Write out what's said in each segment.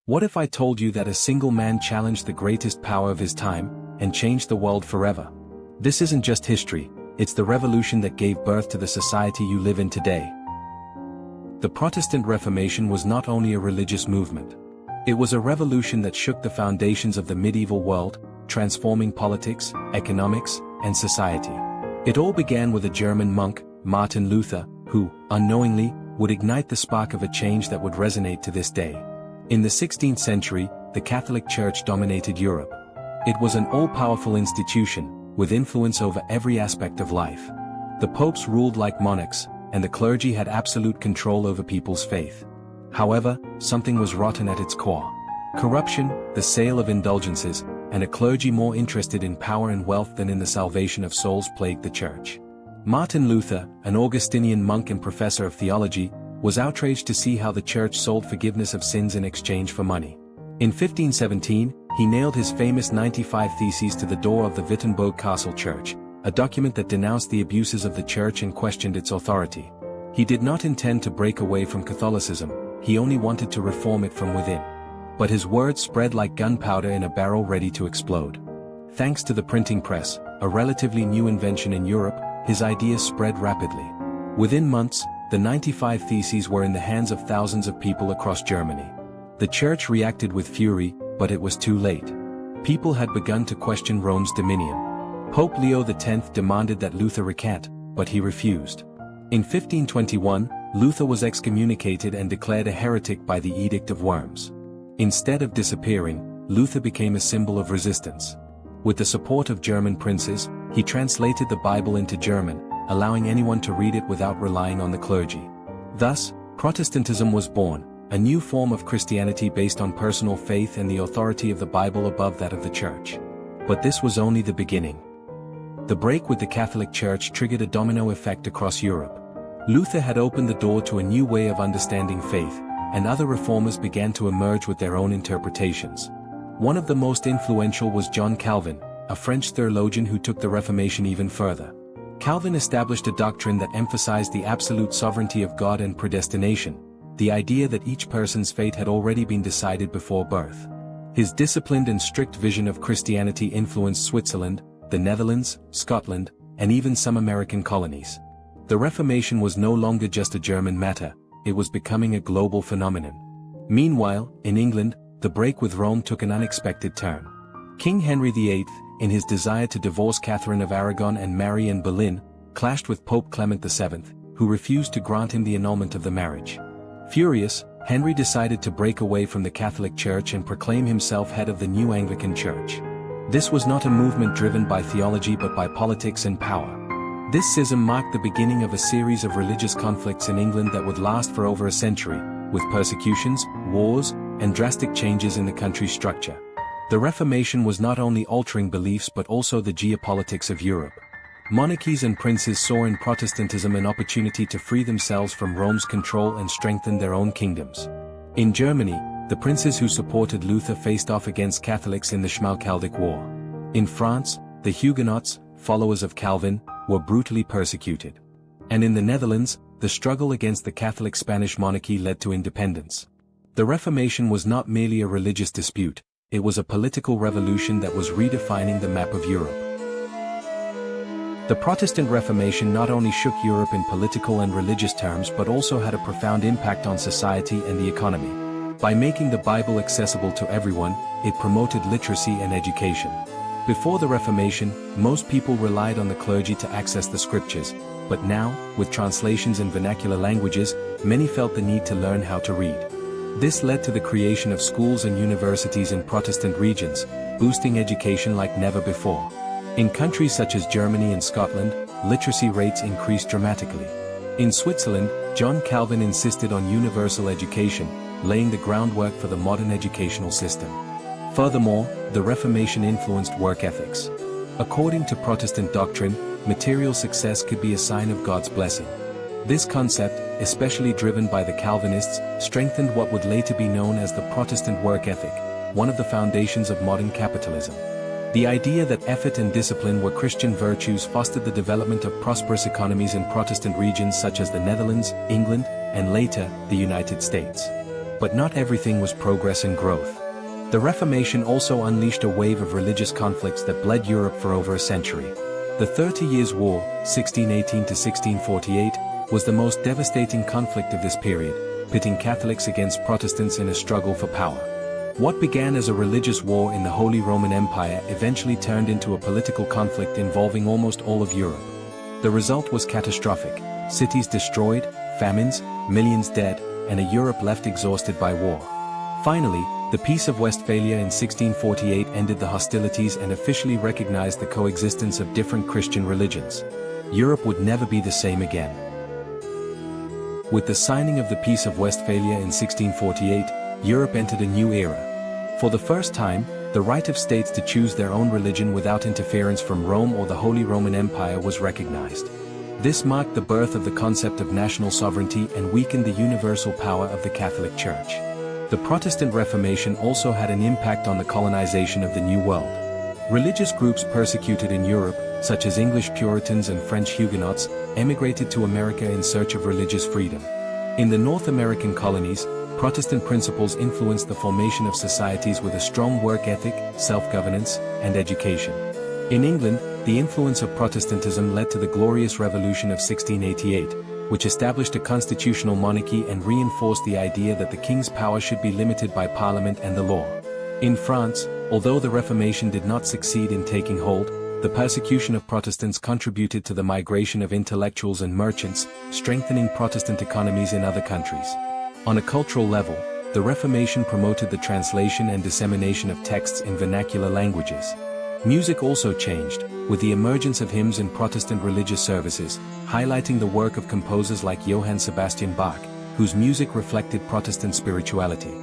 What if I told you that a single man challenged the greatest power of his time, and changed the world forever? This isn't just history, it's the revolution that gave birth to the society you live in today. The Protestant Reformation was not only a religious movement. It was a revolution that shook the foundations of the medieval world, transforming politics, economics, and society. It all began with a German monk, Martin Luther, who, unknowingly, would ignite the spark of a change that would resonate to this day. In the 16th century, the Catholic Church dominated Europe. It was an all-powerful institution, with influence over every aspect of life. The popes ruled like monarchs, and the clergy had absolute control over people's faith. However, something was rotten at its core. Corruption, the sale of indulgences, and a clergy more interested in power and wealth than in the salvation of souls plagued the church. Martin Luther, an Augustinian monk and professor of theology, was outraged to see how the church sold forgiveness of sins in exchange for money. In 1517, he nailed his famous 95 Theses to the door of the Wittenberg castle church, a document that denounced the abuses of the church and questioned its authority. He did not intend to break away from Catholicism, he only wanted to reform it from within. But his words spread like gunpowder in a barrel ready to explode. Thanks to the printing press, a relatively new invention in Europe, his ideas spread rapidly. Within months, the 95 Theses were in the hands of thousands of people across Germany. The church reacted with fury, but it was too late. People had begun to question Rome's dominion. Pope Leo X demanded that Luther recant, but he refused. In 1521, Luther was excommunicated and declared a heretic by the Edict of Worms. Instead of disappearing, Luther became a symbol of resistance. With the support of German princes, he translated the Bible into German, allowing anyone to read it without relying on the clergy. Thus, Protestantism was born, a new form of Christianity based on personal faith and the authority of the Bible above that of the Church. But this was only the beginning. The break with the Catholic Church triggered a domino effect across Europe. Luther had opened the door to a new way of understanding faith, and other reformers began to emerge with their own interpretations. One of the most influential was John Calvin, a French theologian who took the Reformation even further. Calvin established a doctrine that emphasized the absolute sovereignty of God and predestination, the idea that each person's fate had already been decided before birth. His disciplined and strict vision of Christianity influenced Switzerland, the Netherlands, Scotland, and even some American colonies. The Reformation was no longer just a German matter, it was becoming a global phenomenon. Meanwhile, in England, the break with Rome took an unexpected turn. King Henry VIII, in his desire to divorce Catherine of Aragon and marry Anne Boleyn, clashed with Pope Clement VII, who refused to grant him the annulment of the marriage. Furious, Henry decided to break away from the Catholic Church and proclaim himself head of the new Anglican Church. This was not a movement driven by theology but by politics and power. This schism marked the beginning of a series of religious conflicts in England that would last for over a century, with persecutions, wars, and drastic changes in the country's structure. The Reformation was not only altering beliefs but also the geopolitics of Europe. Monarchies and princes saw in Protestantism an opportunity to free themselves from Rome's control and strengthen their own kingdoms. In Germany, the princes who supported Luther faced off against Catholics in the Schmalkaldic War. In France, the Huguenots, followers of Calvin, were brutally persecuted. And in the Netherlands, the struggle against the Catholic Spanish monarchy led to independence. The Reformation was not merely a religious dispute, it was a political revolution that was redefining the map of Europe. The Protestant Reformation not only shook Europe in political and religious terms but also had a profound impact on society and the economy. By making the Bible accessible to everyone, it promoted literacy and education. Before the Reformation, most people relied on the clergy to access the scriptures, but now, with translations in vernacular languages, many felt the need to learn how to read. This led to the creation of schools and universities in Protestant regions, boosting education like never before. In countries such as Germany and Scotland, literacy rates increased dramatically. In Switzerland, John Calvin insisted on universal education, laying the groundwork for the modern educational system. Furthermore, the Reformation influenced work ethics. According to Protestant doctrine, material success could be a sign of God's blessing. This concept, especially driven by the Calvinists, strengthened what would later be known as the Protestant work ethic, one of the foundations of modern capitalism. The idea that effort and discipline were Christian virtues fostered the development of prosperous economies in Protestant regions such as the Netherlands, England, and later, the United States. But not everything was progress and growth. The Reformation also unleashed a wave of religious conflicts that bled Europe for over a century. The 30 Years' War, 1618 to 1648, was the most devastating conflict of this period, pitting Catholics against Protestants in a struggle for power. What began as a religious war in the Holy Roman Empire eventually turned into a political conflict involving almost all of Europe. The result was catastrophic: cities destroyed, famines, millions dead, and a Europe left exhausted by war. Finally, the Peace of Westphalia in 1648 ended the hostilities and officially recognized the coexistence of different Christian religions. Europe would never be the same again. With the signing of the Peace of Westphalia in 1648, Europe entered a new era. For the first time, the right of states to choose their own religion without interference from Rome or the Holy Roman Empire was recognized. This marked the birth of the concept of national sovereignty and weakened the universal power of the Catholic Church. The Protestant Reformation also had an impact on the colonization of the New World. Religious groups persecuted in Europe, such as English Puritans and French Huguenots, emigrated to America in search of religious freedom. In the North American colonies, Protestant principles influenced the formation of societies with a strong work ethic, self-governance, and education. In England, the influence of Protestantism led to the Glorious Revolution of 1688, which established a constitutional monarchy and reinforced the idea that the king's power should be limited by parliament and the law. In France, although the Reformation did not succeed in taking hold, the persecution of Protestants contributed to the migration of intellectuals and merchants, strengthening Protestant economies in other countries. On a cultural level, the Reformation promoted the translation and dissemination of texts in vernacular languages. Music also changed, with the emergence of hymns in Protestant religious services, highlighting the work of composers like Johann Sebastian Bach, whose music reflected Protestant spirituality.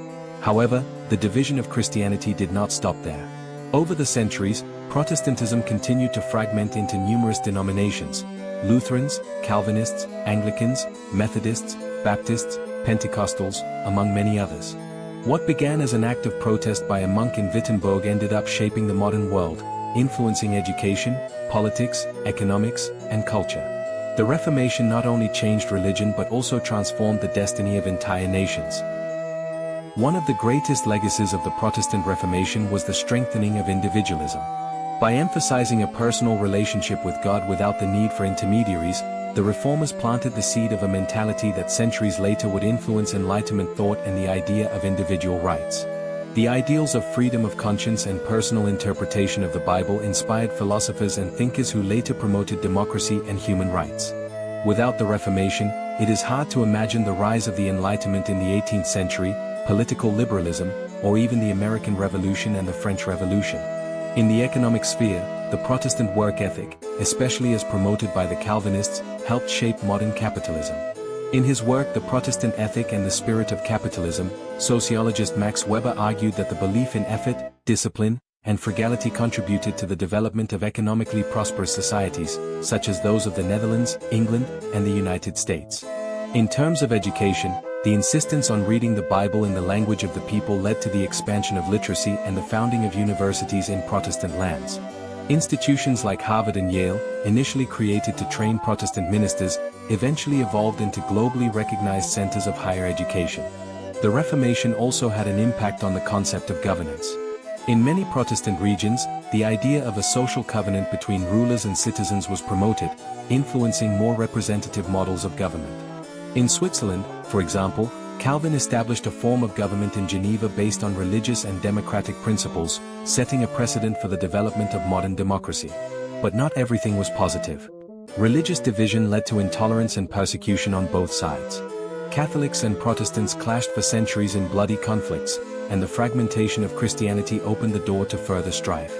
However, the division of Christianity did not stop there. Over the centuries, Protestantism continued to fragment into numerous denominations: Lutherans, Calvinists, Anglicans, Methodists, Baptists, Pentecostals, among many others. What began as an act of protest by a monk in Wittenberg ended up shaping the modern world, influencing education, politics, economics, and culture. The Reformation not only changed religion but also transformed the destiny of entire nations. One of the greatest legacies of the Protestant Reformation was the strengthening of individualism. By emphasizing a personal relationship with God without the need for intermediaries, the Reformers planted the seed of a mentality that centuries later would influence Enlightenment thought and the idea of individual rights. The ideals of freedom of conscience and personal interpretation of the Bible inspired philosophers and thinkers who later promoted democracy and human rights. Without the Reformation, it is hard to imagine the rise of the Enlightenment in the 18th century, political liberalism, or even the American Revolution and the French Revolution. In the economic sphere, the Protestant work ethic, especially as promoted by the Calvinists, helped shape modern capitalism. In his work The Protestant Ethic and the Spirit of Capitalism, sociologist Max Weber argued that the belief in effort, discipline, and frugality contributed to the development of economically prosperous societies, such as those of the Netherlands, England, and the United States. In terms of education, the insistence on reading the Bible in the language of the people led to the expansion of literacy and the founding of universities in Protestant lands. Institutions like Harvard and Yale, initially created to train Protestant ministers, eventually evolved into globally recognized centers of higher education. The Reformation also had an impact on the concept of governance. In many Protestant regions, the idea of a social covenant between rulers and citizens was promoted, influencing more representative models of government. In Switzerland, for example, Calvin established a form of government in Geneva based on religious and democratic principles, setting a precedent for the development of modern democracy. But not everything was positive. Religious division led to intolerance and persecution on both sides. Catholics and Protestants clashed for centuries in bloody conflicts, and the fragmentation of Christianity opened the door to further strife.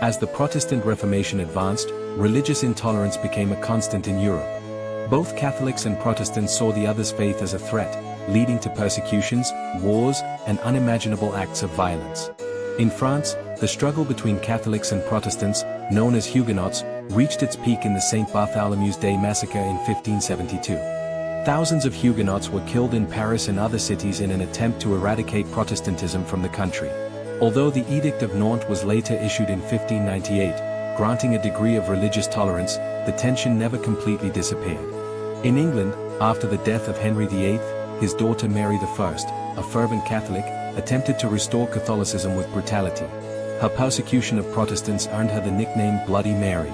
As the Protestant Reformation advanced, religious intolerance became a constant in Europe. Both Catholics and Protestants saw the other's faith as a threat, leading to persecutions, wars, and unimaginable acts of violence. In France, the struggle between Catholics and Protestants, known as Huguenots, reached its peak in the St. Bartholomew's Day massacre in 1572. Thousands of Huguenots were killed in Paris and other cities in an attempt to eradicate Protestantism from the country. Although the Edict of Nantes was later issued in 1598, granting a degree of religious tolerance, the tension never completely disappeared. In England, after the death of Henry VIII, his daughter Mary I, a fervent Catholic, attempted to restore Catholicism with brutality. Her persecution of Protestants earned her the nickname Bloody Mary.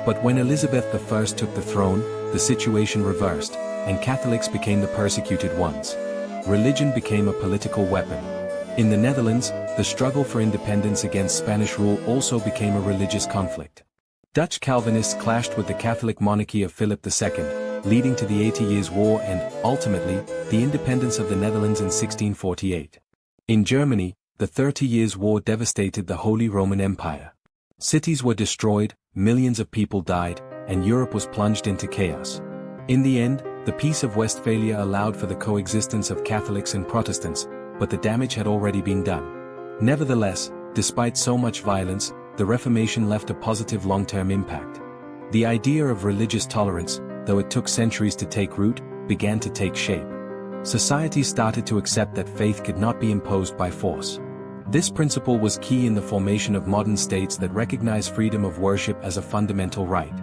But when Elizabeth I took the throne, the situation reversed, and Catholics became the persecuted ones. Religion became a political weapon. In the Netherlands, the struggle for independence against Spanish rule also became a religious conflict. Dutch Calvinists clashed with the Catholic monarchy of Philip II, leading to the 80 Years' War and, ultimately, the independence of the Netherlands in 1648. In Germany, the 30 Years' War devastated the Holy Roman Empire. Cities were destroyed, millions of people died, and Europe was plunged into chaos. In the end, the Peace of Westphalia allowed for the coexistence of Catholics and Protestants, but the damage had already been done. Nevertheless, despite so much violence, the Reformation left a positive long-term impact. The idea of religious tolerance, though it took centuries to take root, began to take shape. Society started to accept that faith could not be imposed by force. This principle was key in the formation of modern states that recognize freedom of worship as a fundamental right.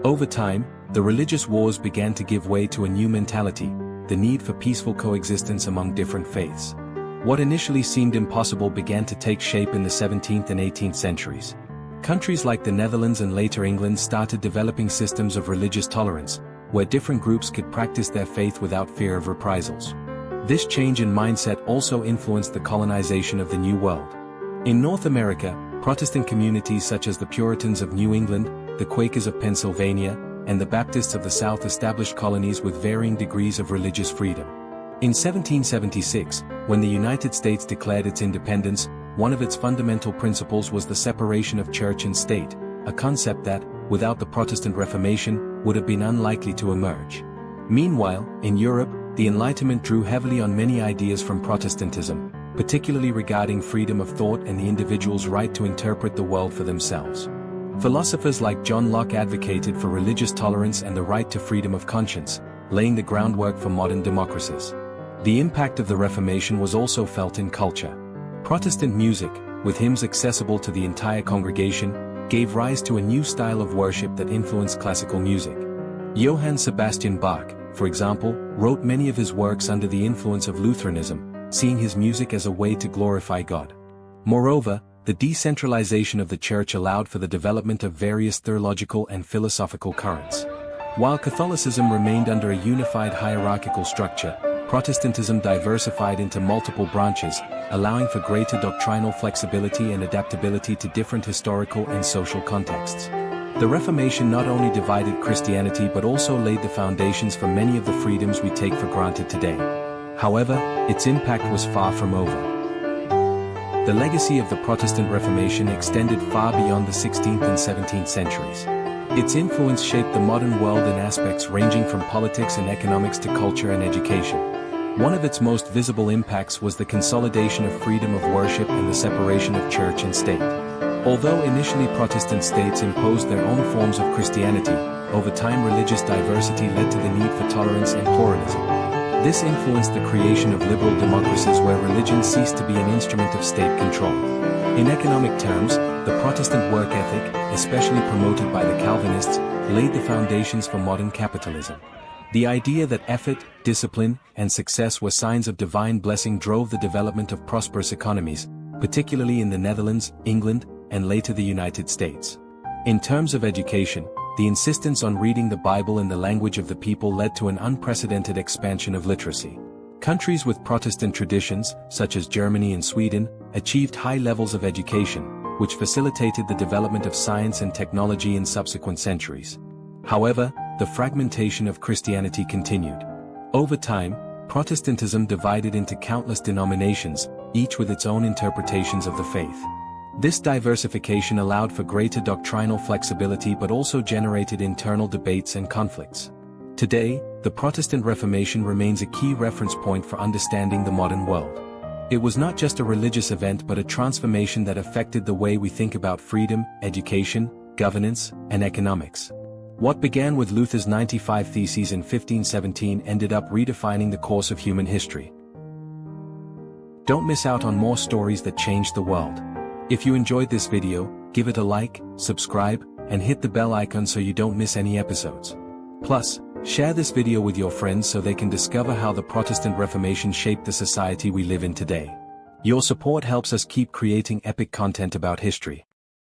Over time, the religious wars began to give way to a new mentality, the need for peaceful coexistence among different faiths. What initially seemed impossible began to take shape in the 17th and 18th centuries. Countries like the Netherlands and later England started developing systems of religious tolerance, where different groups could practice their faith without fear of reprisals. This change in mindset also influenced the colonization of the New World. In North America, Protestant communities such as the Puritans of New England, the Quakers of Pennsylvania, and the Baptists of the South established colonies with varying degrees of religious freedom. In 1776, when the United States declared its independence, one of its fundamental principles was the separation of church and state, a concept that, without the Protestant Reformation, would have been unlikely to emerge. Meanwhile, in Europe, the Enlightenment drew heavily on many ideas from Protestantism, particularly regarding freedom of thought and the individual's right to interpret the world for themselves. Philosophers like John Locke advocated for religious tolerance and the right to freedom of conscience, laying the groundwork for modern democracies. The impact of the Reformation was also felt in culture. Protestant music, with hymns accessible to the entire congregation, gave rise to a new style of worship that influenced classical music. Johann Sebastian Bach, for example, wrote many of his works under the influence of Lutheranism, seeing his music as a way to glorify God. Moreover, the decentralization of the Church allowed for the development of various theological and philosophical currents. While Catholicism remained under a unified hierarchical structure, Protestantism diversified into multiple branches, allowing for greater doctrinal flexibility and adaptability to different historical and social contexts. The Reformation not only divided Christianity but also laid the foundations for many of the freedoms we take for granted today. However, its impact was far from over. The legacy of the Protestant Reformation extended far beyond the 16th and 17th centuries. Its influence shaped the modern world in aspects ranging from politics and economics to culture and education. One of its most visible impacts was the consolidation of freedom of worship and the separation of church and state. Although initially Protestant states imposed their own forms of Christianity, over time religious diversity led to the need for tolerance and pluralism. This influenced the creation of liberal democracies where religion ceased to be an instrument of state control. In economic terms, the Protestant work ethic, especially promoted by the Calvinists, laid the foundations for modern capitalism. The idea that effort, discipline, and success were signs of divine blessing drove the development of prosperous economies, particularly in the Netherlands, England, and later the United States. In terms of education, the insistence on reading the Bible in the language of the people led to an unprecedented expansion of literacy. Countries with Protestant traditions, such as Germany and Sweden, achieved high levels of education, which facilitated the development of science and technology in subsequent centuries. However, the fragmentation of Christianity continued. Over time, Protestantism divided into countless denominations, each with its own interpretations of the faith. This diversification allowed for greater doctrinal flexibility but also generated internal debates and conflicts. Today, the Protestant Reformation remains a key reference point for understanding the modern world. It was not just a religious event but a transformation that affected the way we think about freedom, education, governance, and economics. What began with Luther's 95 Theses in 1517 ended up redefining the course of human history. Don't miss out on more stories that changed the world. If you enjoyed this video, give it a like, subscribe, and hit the bell icon so you don't miss any episodes. Plus, Share this video with your friends so they can discover how the Protestant Reformation shaped the society we live in today. Your support helps us keep creating epic content about history.